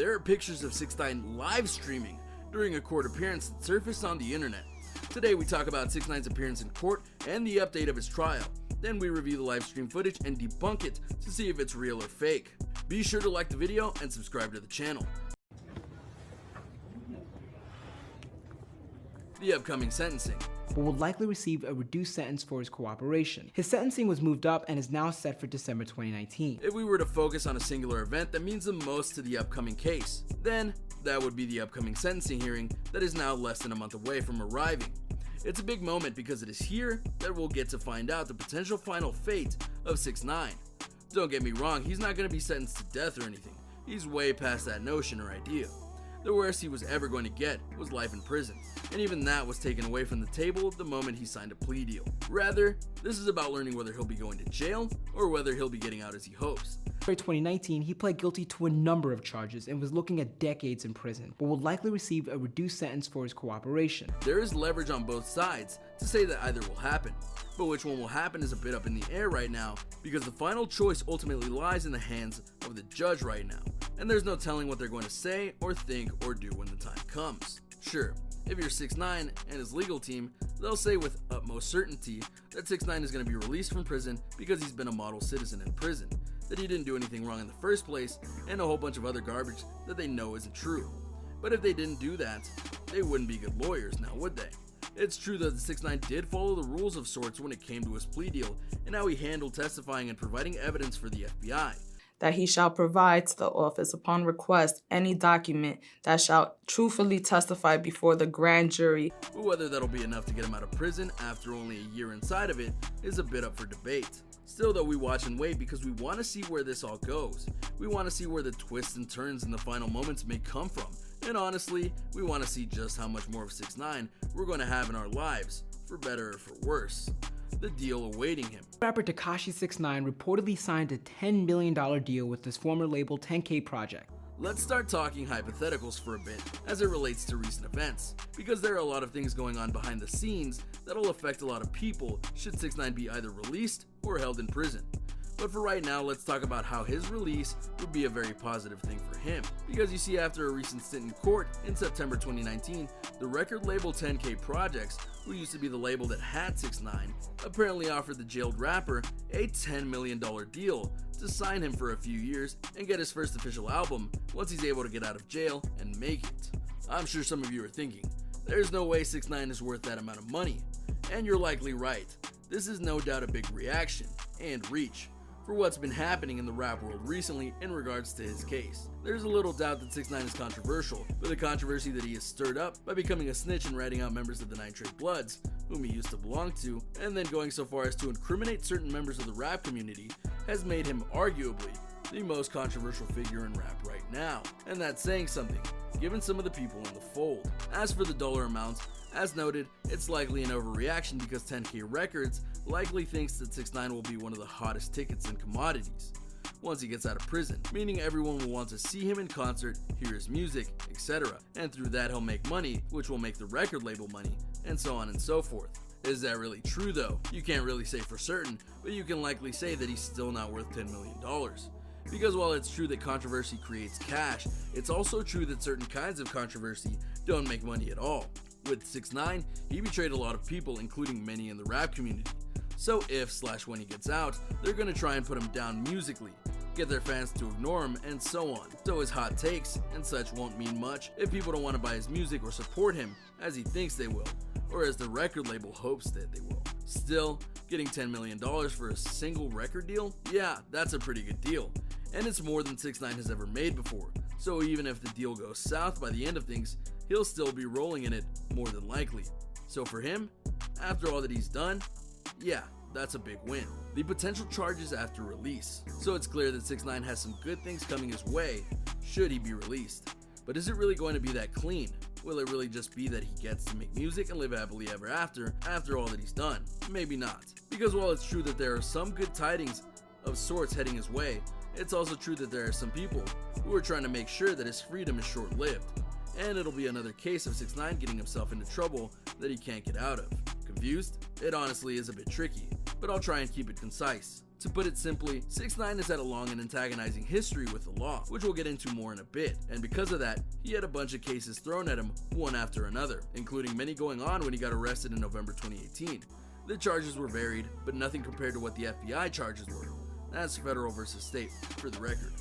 There are pictures of 6ix9ine live streaming during a court appearance that surfaced on the internet. Today we talk about 6ix9ine's appearance in court and the update of his trial. Then we review the live stream footage and debunk it to see if it's real or fake. Be sure to like the video and subscribe to the channel. The upcoming sentencing. But will likely receive a reduced sentence for his cooperation. His sentencing was moved up and is now set for December 2019. If we were to focus on a singular event that means the most to the upcoming case, then that would be the upcoming sentencing hearing that is now less than a month away from arriving. It's a big moment because it is here that we'll get to find out the potential final fate of 6ix9ine. Don't get me wrong, he's not going to be sentenced to death or anything. He's way past that notion or idea. The worst he was ever going to get was life in prison, and even that was taken away from the table the moment he signed a plea deal. Rather, this is about learning whether he'll be going to jail or whether he'll be getting out as he hopes. In 2019, he pled guilty to a number of charges and was looking at decades in prison, but will likely receive a reduced sentence for his cooperation. There is leverage on both sides to say that either will happen, but which one will happen is a bit up in the air right now because the final choice ultimately lies in the hands of the judge right now, and there's no telling what they're going to say or think or do when the time comes. Sure, if you're 6ix9ine and his legal team, they'll say with utmost certainty that 6ix9ine is going to be released from prison because he's been a model citizen in prison, that he didn't do anything wrong in the first place, and a whole bunch of other garbage that they know isn't true. But if they didn't do that, they wouldn't be good lawyers now, would they? It's true that 6ix9ine did follow the rules of sorts when it came to his plea deal and how he handled testifying and providing evidence for the FBI. That he shall provide to the office upon request any document that shall truthfully testify before the grand jury. But whether that'll be enough to get him out of prison after only a year inside of it is a bit up for debate. Still though, we watch and wait because we want to see where this all goes. We want to see where the twists and turns in the final moments may come from. And honestly, we want to see just how much more of 6ix9ine we're going to have in our lives, for better or for worse. The deal awaiting him. Rapper Tekashi 6ix9ine reportedly signed a $10 million deal with his former label 10K Project. Let's start talking hypotheticals for a bit as it relates to recent events, because there are a lot of things going on behind the scenes that'll affect a lot of people should 6ix9ine be either released or held in prison. But for right now, let's talk about how his release would be a very positive thing for him. Because you see, after a recent stint in court in September 2019, the record label 10K Projects, who used to be the label that had 6ix9ine, apparently offered the jailed rapper a $10 million deal to sign him for a few years and get his first official album once he's able to get out of jail and make it. I'm sure some of you are thinking, there's no way 6ix9ine is worth that amount of money. And you're likely right. This is no doubt a big reaction and reach for what's been happening in the rap world recently in regards to his case. There's a little doubt that 6ix9ine is controversial, with a controversy that he has stirred up by becoming a snitch and ratting out members of the 9 Trey Bloods, whom he used to belong to, and then going so far as to incriminate certain members of the rap community, has made him arguably the most controversial figure in rap right now. And that's saying something, given some of the people in the fold. As for the dollar amounts, as noted, it's likely an overreaction because 10K Records likely thinks that 6ix9ine will be one of the hottest tickets in commodities once he gets out of prison, meaning everyone will want to see him in concert, hear his music, etc. And through that he'll make money, which will make the record label money, and so on and so forth. Is that really true though? You can't really say for certain, but you can likely say that he's still not worth $10 million. Because while it's true that controversy creates cash, it's also true that certain kinds of controversy don't make money at all. With 6ix9ine, he betrayed a lot of people, including many in the rap community. So if/when he gets out, they're gonna try and put him down musically, get their fans to ignore him, and so on. So his hot takes and such won't mean much if people don't want to buy his music or support him as he thinks they will, or as the record label hopes that they will. Still, getting $10 million for a single record deal? Yeah, that's a pretty good deal. And it's more than 6ix9ine has ever made before. So even if the deal goes south by the end of things, he'll still be rolling in it more than likely. So for him, after all that he's done, yeah, that's a big win. The potential charges after release. So it's clear that 6ix9ine has some good things coming his way should he be released. But is it really going to be that clean? Will it really just be that he gets to make music and live happily ever after all that he's done? Maybe not. Because while it's true that there are some good tidings of sorts heading his way, it's also true that there are some people who are trying to make sure that his freedom is short-lived. And it'll be another case of 6ix9ine getting himself into trouble that he can't get out of. Confused? It honestly is a bit tricky, but I'll try and keep it concise. To put it simply, 6ix9ine has had a long and antagonizing history with the law, which we'll get into more in a bit, and because of that, he had a bunch of cases thrown at him one after another, including many going on when he got arrested in November 2018. The charges were varied, but nothing compared to what the FBI charges were. That's federal versus state, for the record.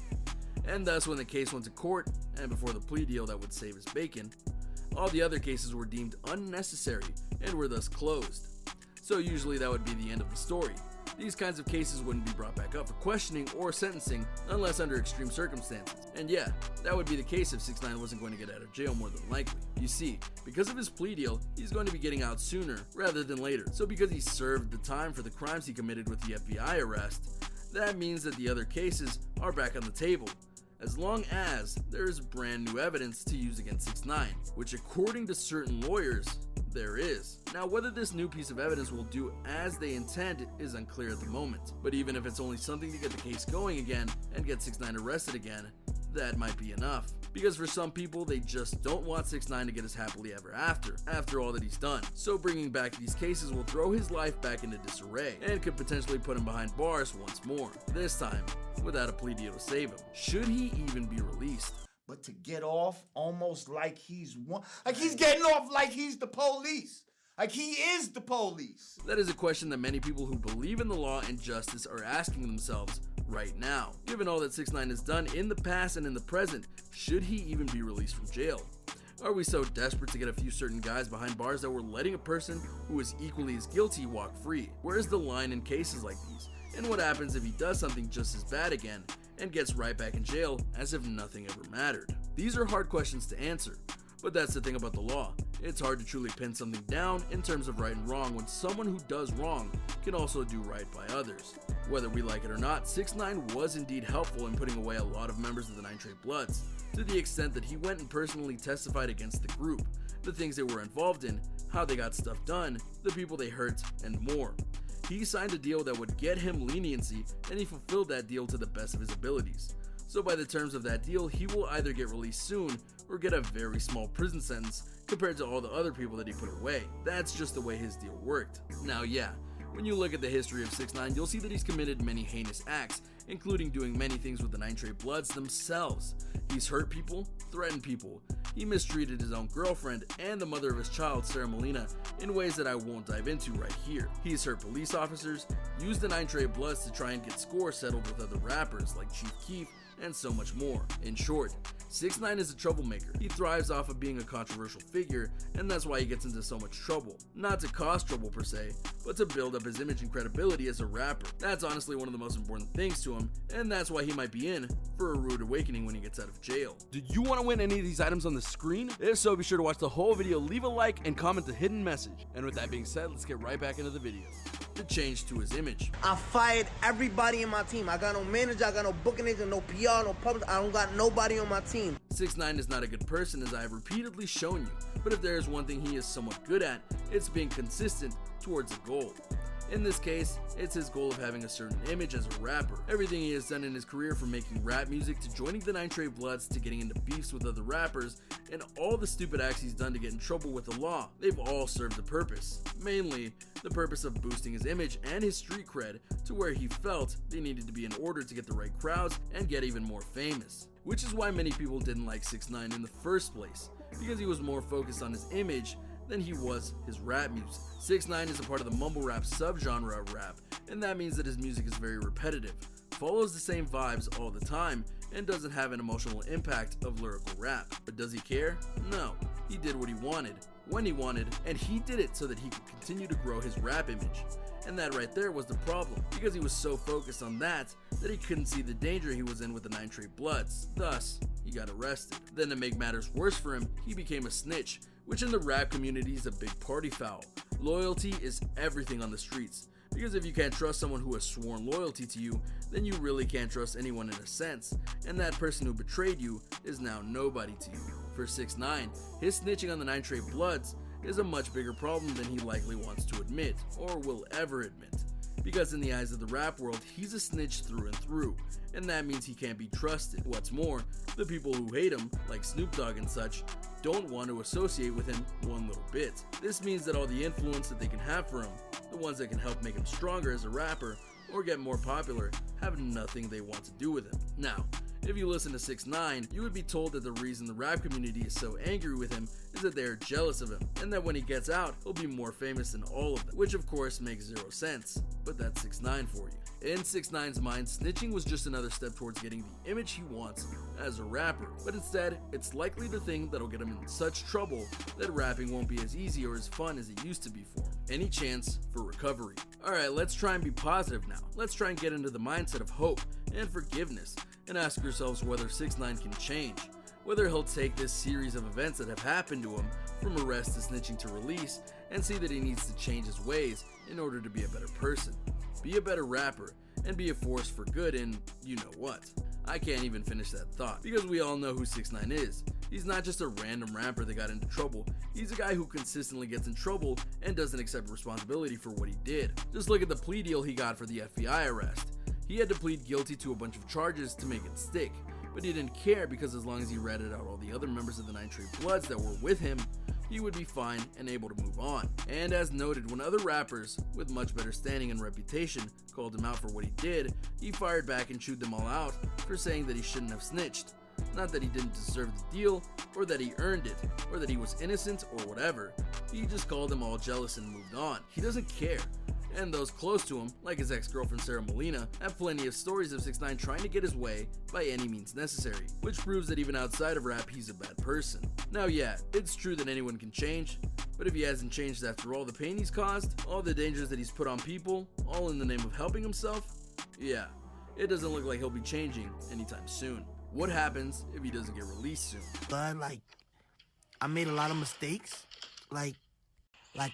And thus, when the case went to court, and before the plea deal that would save his bacon, all the other cases were deemed unnecessary and were thus closed. So usually that would be the end of the story. These kinds of cases wouldn't be brought back up for questioning or sentencing unless under extreme circumstances. And yeah, that would be the case if 6ix9ine wasn't going to get out of jail more than likely. You see, because of his plea deal, he's going to be getting out sooner rather than later. So because he served the time for the crimes he committed with the FBI arrest, that means that the other cases are back on the table, as long as there is brand new evidence to use against 6ix9ine, which according to certain lawyers, there is. Now, whether this new piece of evidence will do as they intend is unclear at the moment, but even if it's only something to get the case going again and get 6ix9ine arrested again, that might be enough. Because for some people, they just don't want 6ix9ine to get his happily ever after all that he's done. So bringing back these cases will throw his life back into disarray and could potentially put him behind bars once more, this time without a plea deal to save him. Should he even be released? But to get off almost like he's getting off like he's the police. Like he is the police. That is a question that many people who believe in the law and justice are asking themselves right now. Given all that 6ix9ine has done in the past and in the present, should he even be released from jail? Are we so desperate to get a few certain guys behind bars that we're letting a person who is equally as guilty walk free? Where is the line in cases like these? And what happens if he does something just as bad again and gets right back in jail as if nothing ever mattered? These are hard questions to answer, but that's the thing about the law. It's hard to truly pin something down in terms of right and wrong when someone who does wrong can also do right by others. Whether we like it or not, 6ix9ine was indeed helpful in putting away a lot of members of the 9 Trey Bloods, to the extent that he went and personally testified against the group, the things they were involved in, how they got stuff done, the people they hurt, and more. He signed a deal that would get him leniency, and he fulfilled that deal to the best of his abilities. So by the terms of that deal, he will either get released soon or get a very small prison sentence compared to all the other people that he put away. That's just the way his deal worked. Now yeah, when you look at the history of 6ix9ine, you'll see that he's committed many heinous acts, including doing many things with the 9 Trey Bloods themselves. He's hurt people, threatened people, he mistreated his own girlfriend and the mother of his child, Sarah Molina, in ways that I won't dive into right here. He's hurt police officers, used the 9 Trey Bloods to try and get scores settled with other rappers like Chief Keef, and so much more. In short, 6ix9ine is a troublemaker. He thrives off of being a controversial figure, and that's why he gets into so much trouble. Not to cause trouble per se, but to build up his image and credibility as a rapper. That's honestly one of the most important things to him, and that's why he might be in for a rude awakening when he gets out of jail. Do you want to win any of these items on the screen? If so, be sure to watch the whole video, leave a like, and comment the hidden message. And with that being said, let's get right back into the video. The change to his image. I fired everybody in my team. I got no manager, I got no booking agent, no PR, no public. I don't got nobody on my team. 6ix9ine is not a good person, as I have repeatedly shown you, but if there is one thing he is somewhat good at, it's being consistent towards a goal. In this case, it's his goal of having a certain image as a rapper. Everything he has done in his career, from making rap music to joining the 9 Trey Bloods to getting into beefs with other rappers, and all the stupid acts he's done to get in trouble with the law, they've all served a purpose. Mainly, the purpose of boosting his image and his street cred to where he felt they needed to be in order to get the right crowds and get even more famous. Which is why many people didn't like 6ix9ine in the first place, because he was more focused on his image than he was his rap music. 6ix9ine is a part of the mumble rap subgenre of rap, and that means that his music is very repetitive, follows the same vibes all the time, and doesn't have an emotional impact of lyrical rap. But does he care? No. He did what he wanted, when he wanted, and he did it so that he could continue to grow his rap image. And that right there was the problem, because he was so focused on that he couldn't see the danger he was in with the 9 Trey Bloods. Thus, he got arrested. Then to make matters worse for him, he became a snitch, which in the rap community is a big party foul. Loyalty is everything on the streets, because if you can't trust someone who has sworn loyalty to you, then you really can't trust anyone in a sense, and that person who betrayed you is now nobody to you. For 6ix9ine, his snitching on the 9 Trey Bloods is a much bigger problem than he likely wants to admit, or will ever admit. Because in the eyes of the rap world, he's a snitch through and through, and that means he can't be trusted. What's more, the people who hate him, like Snoop Dogg and such, don't want to associate with him one little bit. This means that all the influence that they can have for him, the ones that can help make him stronger as a rapper, or get more popular have nothing they want to do with him. Now, if you listen to 6ix9ine, you would be told that the reason the rap community is so angry with him is that they are jealous of him, and that when he gets out, he'll be more famous than all of them, which of course makes zero sense, but that's 6ix9ine for you. In 6ix9ine's mind, snitching was just another step towards getting the image he wants as a rapper, but instead, it's likely the thing that'll get him in such trouble that rapping won't be as easy or as fun as it used to be for him. Any chance for recovery. Alright, let's try and be positive now. Let's try and get into the mindset of hope and forgiveness, and ask yourselves whether 6ix9ine can change, whether he'll take this series of events that have happened to him, from arrest to snitching to release, and see that he needs to change his ways in order to be a better person, be a better rapper, and be a force for good in you know what. I can't even finish that thought, because we all know who 6ix9ine is. He's not just a random rapper that got into trouble, he's a guy who consistently gets in trouble and doesn't accept responsibility for what he did. Just look at the plea deal he got for the FBI arrest. He had to plead guilty to a bunch of charges to make it stick, but he didn't care because as long as he ratted out all the other members of the 9 Trey Bloods that were with him, he would be fine and able to move on. And as noted, when other rappers with much better standing and reputation called him out for what he did, he fired back and chewed them all out for saying that he shouldn't have snitched. Not that he didn't deserve the deal, or that he earned it, or that he was innocent, or whatever. He just called them all jealous and moved on. He doesn't care. And those close to him, like his ex-girlfriend Sarah Molina, have plenty of stories of 6ix9ine trying to get his way by any means necessary, which proves that even outside of rap, he's a bad person. Now yeah, it's true that anyone can change, but if he hasn't changed after all the pain he's caused, all the dangers that he's put on people, all in the name of helping himself, yeah, it doesn't look like he'll be changing anytime soon. What happens if he doesn't get released soon? But I made a lot of mistakes. Like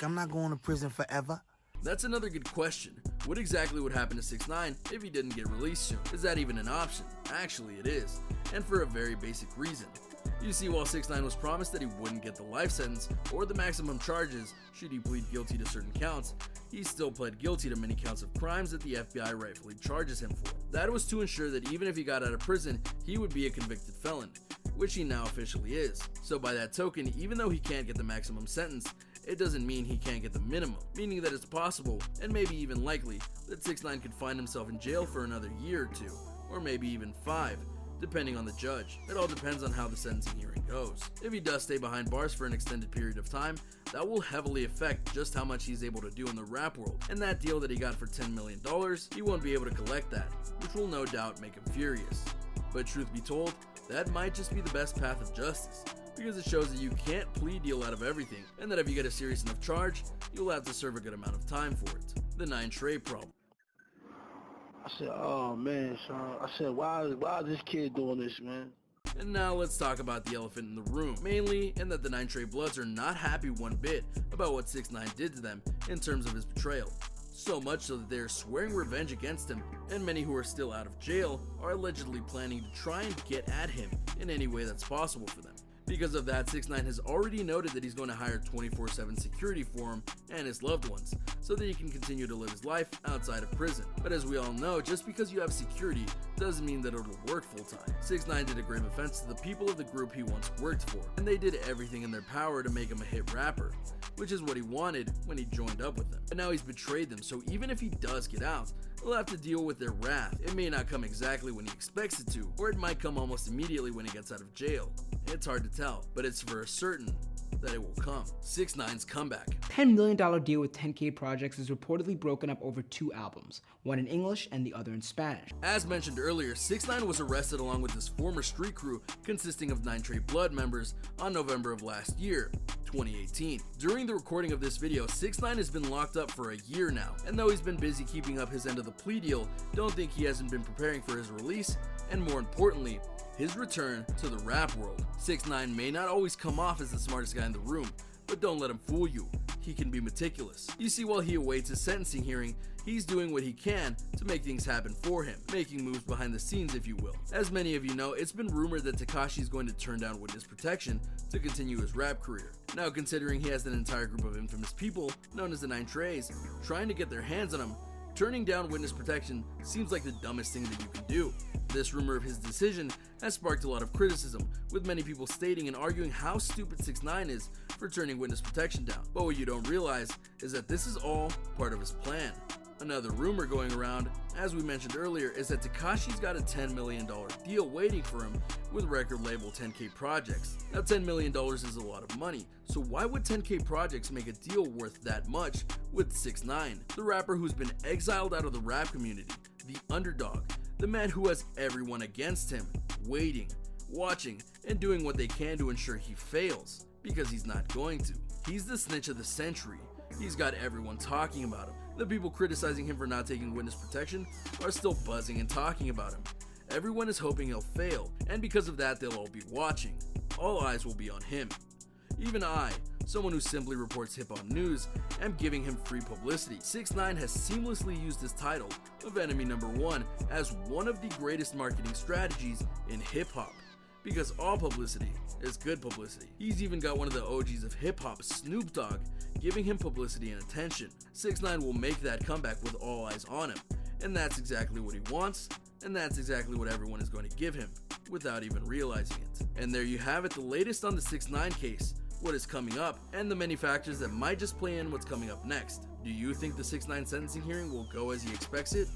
I'm not going to prison forever. That's another good question. What exactly would happen to 6ix9ine if he didn't get released soon? Is that even an option? Actually, it is, and for a very basic reason. You see, while 6ix9ine was promised that he wouldn't get the life sentence or the maximum charges should he plead guilty to certain counts, he still pled guilty to many counts of crimes that the FBI rightfully charges him for. That was to ensure that even if he got out of prison, he would be a convicted felon, which he now officially is. So by that token, even though he can't get the maximum sentence, it doesn't mean he can't get the minimum, meaning that it's possible, and maybe even likely, that 6ix9ine could find himself in jail for another year or 2, or maybe even 5, depending on the judge. It all depends on how the sentencing hearing goes. If he does stay behind bars for an extended period of time, that will heavily affect just how much he's able to do in the rap world, and that deal that he got for $10 million, he won't be able to collect that, which will no doubt make him furious. But truth be told, that might just be the best path of justice, because it shows that you can't plea deal out of everything, and that if you get a serious enough charge, you'll have to serve a good amount of time for it. The 9 Trey problem. I said, oh man, son. I said, why is this kid doing this, man? And now let's talk about the elephant in the room, mainly in that the 9 Trey Bloods are not happy one bit about what 6ix9ine did to them in terms of his betrayal. So much so that they are swearing revenge against him, and many who are still out of jail are allegedly planning to try and get at him in any way that's possible for them. Because of that, 6ix9ine has already noted that he's going to hire 24/7 security for him and his loved ones, so that he can continue to live his life outside of prison. But as we all know, just because you have security doesn't mean that it'll work full time. 6ix9ine did a grave offense to the people of the group he once worked for, and they did everything in their power to make him a hit rapper, which is what he wanted when he joined up with them. But now he's betrayed them, so even if he does get out, he'll have to deal with their wrath. It may not come exactly when he expects it to, or it might come almost immediately when he gets out of jail. It's hard to tell, but it's for certain that it will come. 6ix9ine's comeback. $10 million deal with 10K Projects is reportedly broken up over 2 albums, one in English and the other in Spanish. As mentioned earlier, 6ix9ine was arrested along with his former street crew consisting of 9 Trey Blood members on November of last year, 2018. During the recording of this video, 6ix9ine has been locked up for a year now, and though he's been busy keeping up his end of the plea deal, don't think he hasn't been preparing for his release, and more importantly, his return to the rap world. 6ix9ine may not always come off as the smartest guy in the room, but don't let him fool you. He can be meticulous. You see, while he awaits his sentencing hearing, he's doing what he can to make things happen for him, making moves behind the scenes, if you will. As many of you know, it's been rumored that Tekashi is going to turn down witness protection to continue his rap career. Now, considering he has an entire group of infamous people, known as the 9 Treys, trying to get their hands on him, turning down witness protection seems like the dumbest thing that you can do. This rumor of his decision has sparked a lot of criticism, with many people stating and arguing how stupid 6ix9ine is for turning witness protection down. But what you don't realize is that this is all part of his plan. Another rumor going around, as we mentioned earlier, is that Tekashi's got a $10 million deal waiting for him with record label 10K Projects. Now $10 million is a lot of money, so why would 10K Projects make a deal worth that much with 6ix9ine, the rapper who's been exiled out of the rap community, the underdog, the man who has everyone against him, waiting, watching, and doing what they can to ensure he fails, because he's not going to. He's the snitch of the century. He's got everyone talking about him. The people criticizing him for not taking witness protection are still buzzing and talking about him. Everyone is hoping he'll fail, and because of that they'll all be watching. All eyes will be on him. Even I, someone who simply reports hip-hop news, am giving him free publicity. 6ix9ine has seamlessly used his title of enemy number one as one of the greatest marketing strategies in hip-hop. Because all publicity is good publicity. He's even got one of the OGs of hip-hop, Snoop Dogg, giving him publicity and attention. 6ix9ine will make that comeback with all eyes on him. And that's exactly what he wants, and that's exactly what everyone is going to give him, without even realizing it. And there you have it, the latest on the 6ix9ine case, what is coming up, and the many factors that might just play in what's coming up next. Do you think the 6ix9ine sentencing hearing will go as he expects it,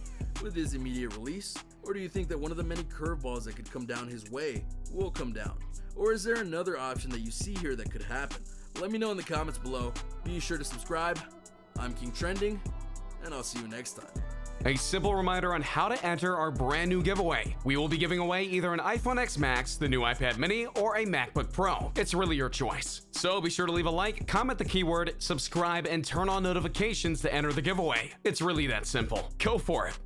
with his immediate release? Or do you think that one of the many curveballs that could come down his way will come down? Or is there another option that you see here that could happen? Let me know in the comments below. Be sure to subscribe. I'm King Trending, and I'll see you next time. A simple reminder on how to enter our brand new giveaway. We will be giving away either an iPhone X Max, the new iPad mini, or a MacBook Pro. It's really your choice. So be sure to leave a like, comment the keyword, subscribe, and turn on notifications to enter the giveaway. It's really that simple. Go for it.